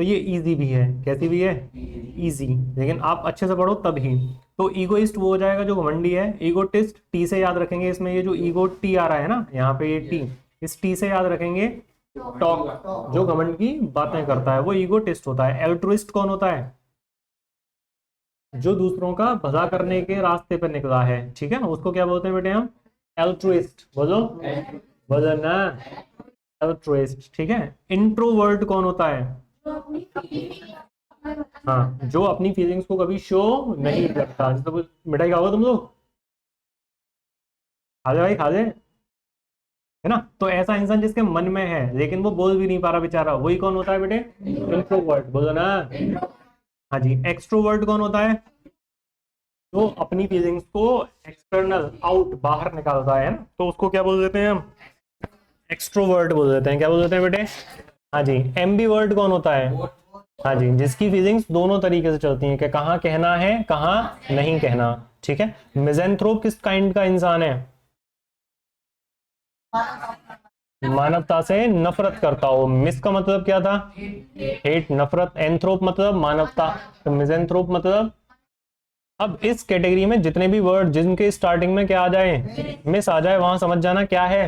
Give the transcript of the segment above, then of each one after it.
तो ये इजी भी है। कैसी भी है? इजी। लेकिन आप अच्छे से पढ़ो तभी। तो ईगोइस्ट वो हो जाएगा जो घमंडी है। ईगोटिस्ट टी से याद रखेंगे, इसमें ये जो ईगो टी आ रहा है ना यहाँ पे, ये टी, इस टी से याद रखेंगे टॉक, जो घमंड की बातें करता है वो ईगोटिस्ट होता है। एल्ट्रुइस्ट कौन होता है? जो दूसरों का भला करने के रास्ते पर निकला है, ठीक है ना, उसको क्या बोलते हैं बेटे हम? एल्ट्रुइस्ट। बोलो, बोलो ना, एल्ट्रुइस्ट। ठीक है। इंट्रोवर्ट कौन होता है? हाँ, जो अपनी फीलिंग्स को कभी शो नहीं करता। जैसे कुछ मिठाई खाओगे तुम लोग? खा ले भाई, खा ले, है ना। तो ऐसा इंसान जिसके मन में है लेकिन वो बोल भी नहीं पा रहा बेचारा, वही कौन होता है बेटे? इंट्रोवर्ट। बोलो ना। हाँ जी। एक्सट्रोवर्ट कौन होता है? जो अपनी फीलिंग्स को एक्सटर्नल, आउट, बाहर निकालता है ना, तो उसको क्या बोल देते हैं हम? एक्सट्रोवर्ट बोल देते हैं। क्या बोल देते हैं बेटे? हाँ जी। एम्बीवर्ट कौन होता है? हाँ जी, जिसकी फीलिंग्स दोनों तरीके से चलती हैं कि कहाँ कहना है कहाँ नहीं कहना। ठीक है। मिज़ेंथ्रोप किस काइंड का इंसान है? मानवता से नफरत करता हो। मिस का मतलब क्या था? हेट, नफरत। एंथ्रोप मतलब मानवता, तो मिज़ेंथ्रोप मतलब। अब इस कैटेगरी में जितने भी वर्ड जिनके स्टार्टिंग में क्या आ जाए, मिस आ जाए, वहां समझ जाना क्या है?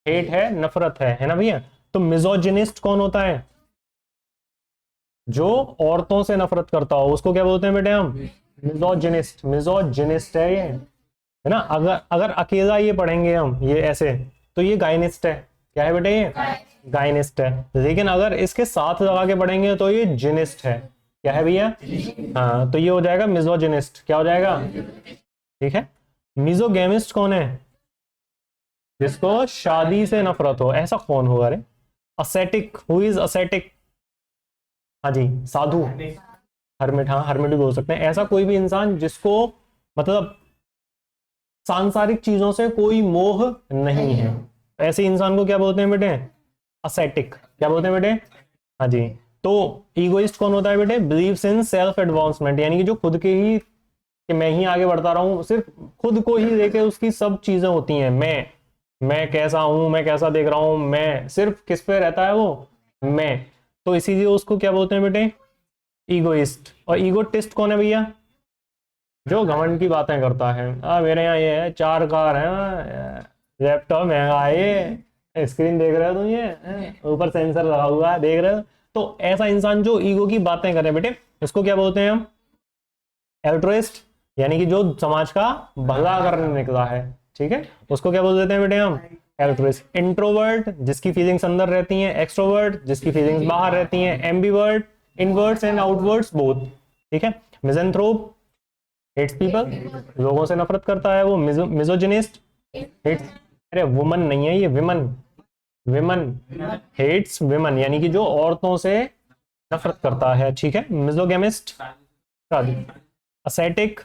हेट है, नफरत है ना भैया। तो मिजोजिनिस्ट कौन होता है? जो औरतों से नफरत करता हो उसको क्या बोलते हैं बेटे हम? मिजोजिनिस्ट। मिजोजिनिस्ट है ये, है ना। अगर अगर अकेला ये पढ़ेंगे हम ये ऐसे, तो ये गायनिस्ट है। क्या है बेटे? ये गायनिस्ट है। लेकिन अगर इसके साथ लगा के पढ़ेंगे तो ये जिनिस्ट है। क्या है भैया? हाँ, तो ये हो जाएगा मिजोजिनिस्ट। क्या हो जाएगा? ठीक है। मिजोगेमिस्ट कौन है? जिसको शादी से नफरत हो। ऐसा कौन होगा रे? असेटिक। Who is ascetic? हाँ जी, साधु। हरमिट, हाँ हरमिट भी बोल सकते हैं। ऐसा कोई भी इंसान जिसको मतलब सांसारिक चीजों से कोई मोह नहीं है, ऐसे इंसान को क्या बोलते हैं बेटे? असेटिक। क्या बोलते हैं बेटे? हाँ जी। तो ईगोइस्ट कौन होता है बेटे? बिलीव्स इन सेल्फ एडवांसमेंट, यानी कि जो खुद के ही, कि मैं ही आगे बढ़ता रहा हूं, सिर्फ खुद को ही लेके उसकी सब चीजें होती हैं। मैं कैसा हूं, मैं कैसा देख रहा हूं, मैं सिर्फ किस पे रहता है वो? मैं। तो इसीलिए उसको क्या बोलते हैं बेटे? ईगोइस्ट। और ईगोटिस्ट कौन है भैया? जो घमंड की बातें करता है। मेरे यहाँ ये है, 4 कार है, लैपटॉप महंगा है, ये स्क्रीन देख रहे हो तुम, ये ऊपर सेंसर लगा हुआ है, देख रहे हो। तो ऐसा इंसान जो ईगो की बातें करे बेटे, इसको क्या बोलते हैं हम? एल्ट्रुइस्ट, यानी कि जो समाज का भला करने निकला है। ठीक है, उसको क्या बोल देते हैं बेटे हम? एल्ट्रुइस्ट। इंट्रोवर्ट, जिसकी फीलिंग्स अंदर रहती हैं। एक्सट्रोवर्ट, जिसकी फीलिंग्स बाहर रहती हैं। Ambivert, inverts and outwards both. ठीक है। मिज़ेंथ्रोप, हेट्स पीपल, लोगों से नफरत करता है वो। मिजोजिनिस्ट, हेट्स, अरे वुमन नहीं है ये, विमन। विमन, हेट्स विमन, यानी कि जो औरतों से नफरत करता है। ठीक है। मिजोगेमिस्ट, असेटिक,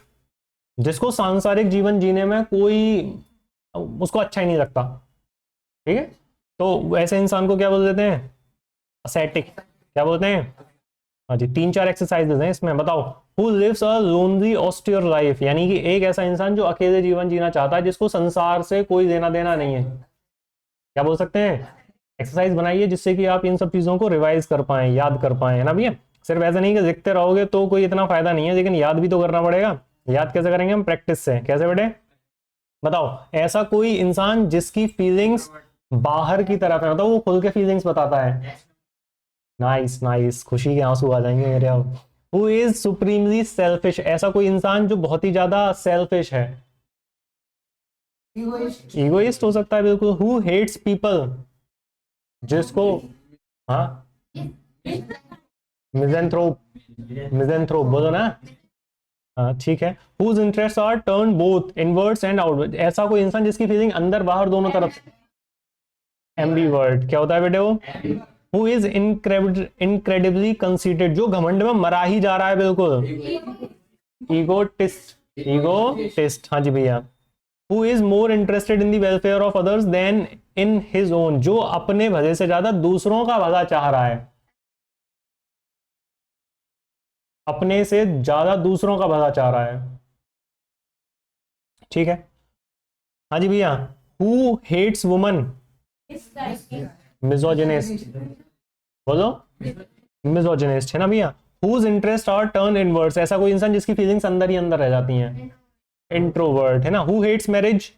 जिसको सांसारिक जीवन जीने में कोई उसको अच्छा ही नहीं लगता। ठीक है। तो ऐसे इंसान को क्या बोल देते हैं? असेटिक। क्या बोलते हैं? हाँ जी। 3-4 एक्सरसाइजेस हैं इसमें, बताओ। Who lives a lonely austere life, यानी कि एक ऐसा इंसान जो अकेले जीवन जीना चाहता है, जिसको संसार से कोई लेना देना नहीं है। क्या बोल सकते हैं? एक्सरसाइज बनाइए जिससे कि आप इन सब चीजों को रिवाइज कर पाए, याद कर पाए, है ना भैया। सिर्फ ऐसा नहीं कि लिखते रहोगे तो कोई इतना फायदा नहीं है, लेकिन याद भी तो करना पड़ेगा। याद कैसे करेंगे हम? प्रैक्टिस से। कैसे बेटे? बताओ। ऐसा कोई इंसान जिसकी फीलिंग्स बाहर की तरफ है, मतलब वो खुल के फीलिंग्स बताता है। नाइस नाइस, खुशी के आंसू आ जाएंगे मेरे अब। हु इज सुप्रीमली सेल्फिश, ऐसा कोई इंसान जो बहुत ही ज्यादा सेल्फिश है। ईगोइस्ट हो सकता है बिल्कुल। हु हेट्स पीपल, जिसको, हाँ, मिज़ेंथ्रोप। मिज़ेंथ्रोप बोलो ना। हाँ ठीक है। Whose interest are turn both inwards and outward, ऐसा कोई इंसान जिसकी फीलिंग अंदर बाहर दोनों तरफ। एम्बीवर्ट। क्या होता है बेटे वो? हु इज इनक्रेडिबली कंसीटेड, जो घमंड में मरा ही जा रहा है बिल्कुल। ईगोटिस्ट। ईगोटिस्ट, हाँ जी भैया। Who is more interested in the welfare of others than in his own, जो अपने भले से ज्यादा दूसरों का भला चाह रहा है। अपने से ज्यादा दूसरों का भला चाह रहा है। ठीक है। हाँ जी भैया। Who hates woman? मिजोजिनिस्ट। बोलो। मिसोजिनिस्ट है ना भैया। Whose interest are turn inwards, ऐसा कोई इंसान जिसकी फीलिंग्स अंदर ही अंदर रह जाती हैं। इंट्रोवर्ट है ना। Who hates marriage,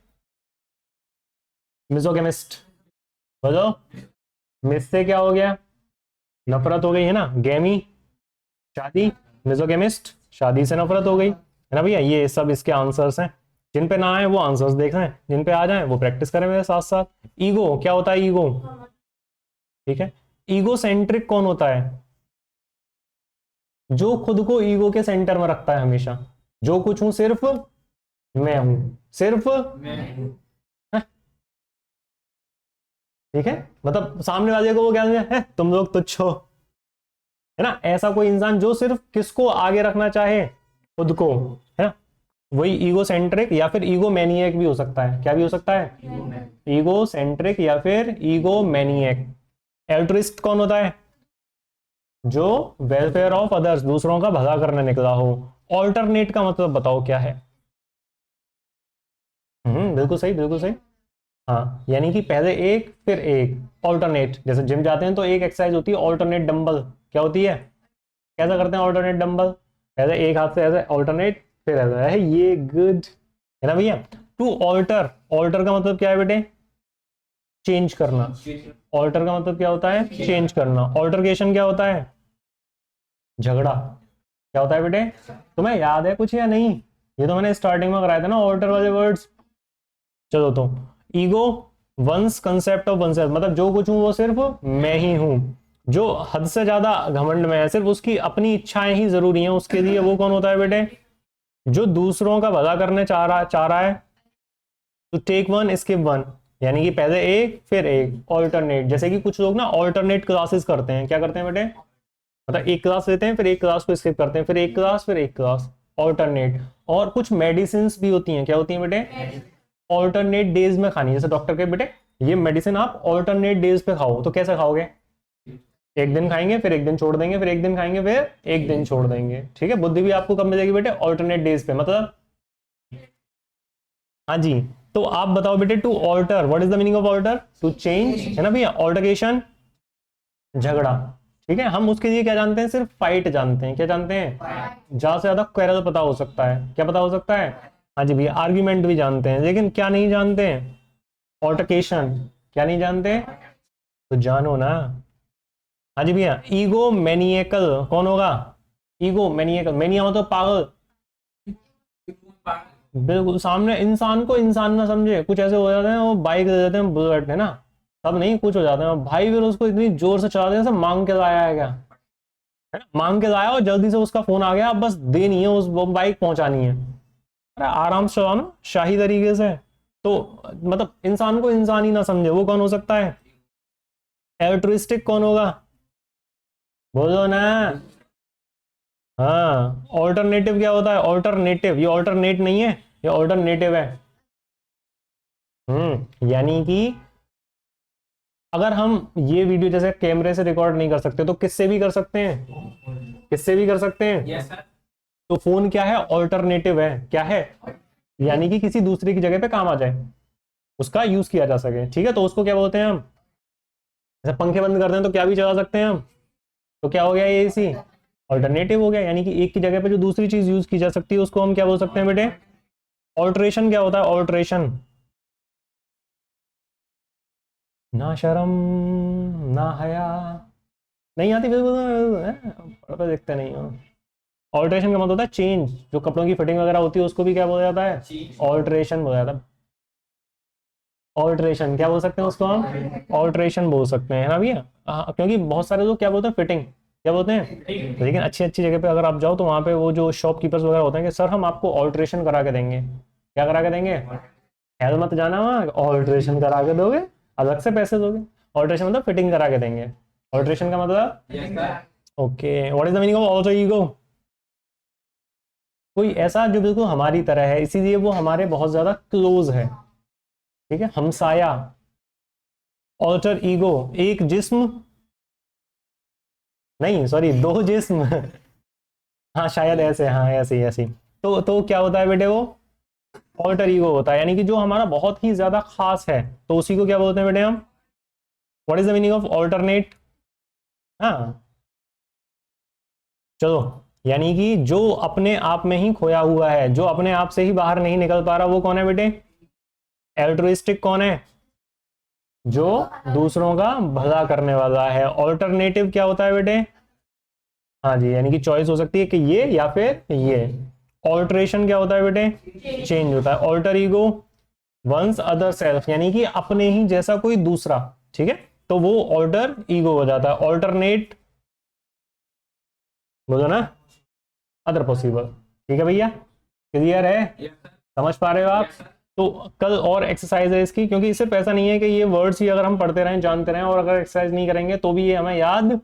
misogamist. बोलो, मिस से क्या हो गया, नफरत हो गई है ना। गेमी, शादी, मिसोगेमिस्ट, शादी से नफरत हो गई है ना भैया। ये सब इसके आंसर्स हैं। जिन पे ना आए वो आंसर्स देख रहे हैं, जिन पे आ जाए वो प्रैक्टिस करें मेरे साथ साथ। ईगो क्या होता है, ईगो, ठीक है। ईगो सेंट्रिक कौन होता है, जो खुद को ईगो के सेंटर में रखता है हमेशा। जो कुछ हूं सिर्फ मैं हूं, सिर्फ है, ठीक है। मतलब सामने वाले को वो क्या है, तुम लोग तुच्छ हो, है ना। ऐसा कोई इंसान जो सिर्फ किसको आगे रखना चाहे, खुद को, है ना, वही ईगो सेंट्रिक या फिर ईगो मैनिएक भी हो सकता है। क्या भी हो सकता है, ईगो सेंट्रिक या फिर ईगो मैनिएक। एल्ट्रिस्ट कौन होता है, जो वेलफेयर ऑफ अदर्स, दूसरों का भला करने निकला हो। ऑल्टरनेट का मतलब बताओ क्या है। बिल्कुल सही, बिल्कुल सही। हाँ, यानी कि पहले एक फिर एक, ऑल्टरनेट। जैसे जिम जाते हैं तो एक एक्सरसाइज होती है ऑल्टरनेट डंबल, क्या होती है, कैसा करते हैं ऑल्टरनेट डंबल, पहले एक हाथ से ऐसे ऑल्टरनेट, फिर ऐसा है, ये गुड है ना भैया। टू ऑल्टर, ऑल्टर का मतलब क्या है बेटे, चेंज करना। ऑल्टर का मतलब क्या होता है, चेंज करना। ऑल्टरकेशन क्या होता है, झगड़ा। क्या होता है बेटे, तुम्हें याद है कुछ या नहीं, ये तो मैंने स्टार्टिंग में कराया था ना ऑल्टर वाले वर्ड्स। चलो तो, ego one's concept of oneself, मतलब जो कुछ हूं वो सिर्फ मैं ही हूं। जो हद से ज्यादा घमंड में है, सिर्फ उसकी अपनी इच्छाएं ही जरूरी हैं उसके लिए, वो कौन होता है बेटे, जो दूसरों का भला करने चाह रहा है। तो टेक वन स्किप वन, यानी कि पहले एक फिर एक, ऑल्टरनेट। जैसे कि कुछ लोग ना ऑल्टरनेट क्लासेस करते हैं, क्या करते हैं बेटे, मतलब एक क्लास लेते हैं फिर एक क्लास को स्किप करते हैं, फिर एक क्लास फिर एक क्लास, ऑल्टरनेट। और कुछ मेडिसिन भी होती हैं, क्या होती हैं बेटे, ऑल्टरनेट डेज में खानी है। जैसे डॉक्टर के बेटे ये मेडिसिन आप ऑल्टरनेट डेज पे खाओ, तो कैसे खाओगे, एक दिन खाएंगे फिर एक दिन छोड़ देंगे, फिर एक दिन खाएंगे फिर एक दिन छोड़ देंगे, ठीक है। बुद्धि भी आपको कब मिलेगी बेटे, ऑल्टरनेट डेज पे, मतलब। हाँ जी, तो आप बताओ बेटे, to alter, what is the meaning of alter, to change है ना भैया। ऑल्टरकेशन, झगड़ा, ठीक है। हम उसके लिए क्या जानते हैं, सिर्फ फाइट जानते हैं। क्या जानते हैं, ज्यादा से ज्यादा क्वेरल पता हो सकता है, क्या पता हो सकता है, हाँ जी भैया। आर्ग्यूमेंट भी जानते हैं, लेकिन क्या नहीं जानते हैं, ऑल्टरकेशन, क्या नहीं जानते, तो जानो ना। हाँ जी भैया। ईगो मैनिएकल कौन होगा, ईगो मैनिएकल, मैनिया मतलब पागल। बिल्कुल, सामने इंसान को इंसान ना समझे। कुछ ऐसे हो जाते हैं वो बाइक दे देते हैं, बुलेट है ना, तब नहीं कुछ हो जाते हैं भाई, फिर उसको इतनी जोर से चला देते हैं, मांग के लाया है क्या, है ना, मांग के लाया और जल्दी से उसका फोन आ गया, अब बस देनी है, उस बाइक पहुंचानी है। अरे आराम से चलाओ ना, शाही तरीके से। तो मतलब इंसान को इंसान ही ना समझे, वो कौन हो सकता है, एल्ट्रिस्टिक कौन होगा, बोलो ना। हाँ, ऑल्टरनेटिव क्या होता है, ऑल्टरनेटिव, ये ऑल्टरनेट नहीं है, ये ऑल्टरनेटिव है। यानी कि अगर हम ये वीडियो जैसे कैमरे से रिकॉर्ड नहीं कर सकते तो किससे भी कर सकते हैं, किससे भी कर सकते हैं। yes, तो फोन क्या है, ऑल्टरनेटिव है, क्या है, यानी कि किसी दूसरे की जगह पे काम आ जाए, उसका यूज किया जा सके, ठीक है। तो उसको क्या बोलते हैं हम, जैसे पंखे बंद कर दें तो क्या भी चला सकते हैं हम, तो क्या हो गया ये एसी, ऑल्टरनेटिव हो गया। यानी कि एक की जगह पे जो दूसरी चीज यूज की जा सकती है उसको हम क्या बोल सकते हैं बेटे, ऑल्टरेशन। क्या होता है ऑल्टरेशन, ना शर्म ना हया, नहीं आती बिल्कुल, पढ़ते देखते नहीं हो। ऑल्टरेशन का मतलब होता है चेंज, जो कपड़ों की फिटिंग वगैरह होती है उसको भी क्या बोला जाता है, ऑल्टरेशन बोला जाता है। ऑल्टरेशन क्या बोल सकते हैं उसको हम, ऑल्टरेशन बोल सकते हैं, है ना भैया। क्योंकि बहुत सारे लोग क्या बोलते हैं, फिटिंग, क्या बोलते हैं, लेकिन अच्छी अच्छी जगह पे अगर आप जाओ तो वहां पे वो जो शॉपकीपर्स वगैरह होते हैं कि सर हम आपको ऑल्टरेशन करा के देंगे, क्या करा के देंगे, ख्याल मत जाना वहाँ ऑल्टरेशन करा के दोगे, अलग से पैसे दोगे। ऑल्टरेशन मतलब फिटिंग करा के देंगे, ऑल्टरेशन का मतलब, okay. What is the meaning of alter ego, कोई ऐसा जो बिल्कुल हमारी तरह है, इसीलिए वो हमारे बहुत ज्यादा क्लोज है, ठीक है, हमसाया। ऑल्टर ईगो, एक जिस्म, नहीं सॉरी दो जिस्म हाँ शायद ऐसे, हाँ ऐसे ही ऐसे ही। तो क्या होता है बेटे, वो ऑल्टर ईगो होता है, यानी कि जो हमारा बहुत ही ज्यादा खास है, तो उसी को क्या बोलते हैं बेटे हम। What is the meaning of alternate, हाँ चलो, यानी कि जो अपने आप में ही खोया हुआ है, जो अपने आप से ही बाहर नहीं निकल पा रहा, वो कौन है बेटे? एल्ट्रुइस्टिक कौन है? जो दूसरों का भला करने वाला है। ऑल्टरनेटिव क्या होता है बेटे? हाँ जी, यानी कि चॉइस हो सकती है कि ये या फिर ये। ऑल्टरेशन क्या होता है बेटे? चेंज होता है। Alter ego, one's other self, यानी कि अपने ही जैसा कोई दूसरा, ठीक है, तो वो ऑल्टर ईगो हो जाता है। ऑल्टरनेट बोलो ना, अदर पॉसिबल। ठीक है भैया, क्लियर है? समझ पा रहे हो आप? तो कल और एक्सरसाइज है इसकी, क्योंकि सिर्फ ऐसा नहीं है कि ये वर्ड्स ही अगर हम पढ़ते रहें, जानते रहें, और अगर एक्सरसाइज नहीं करेंगे तो भी ये हमें याद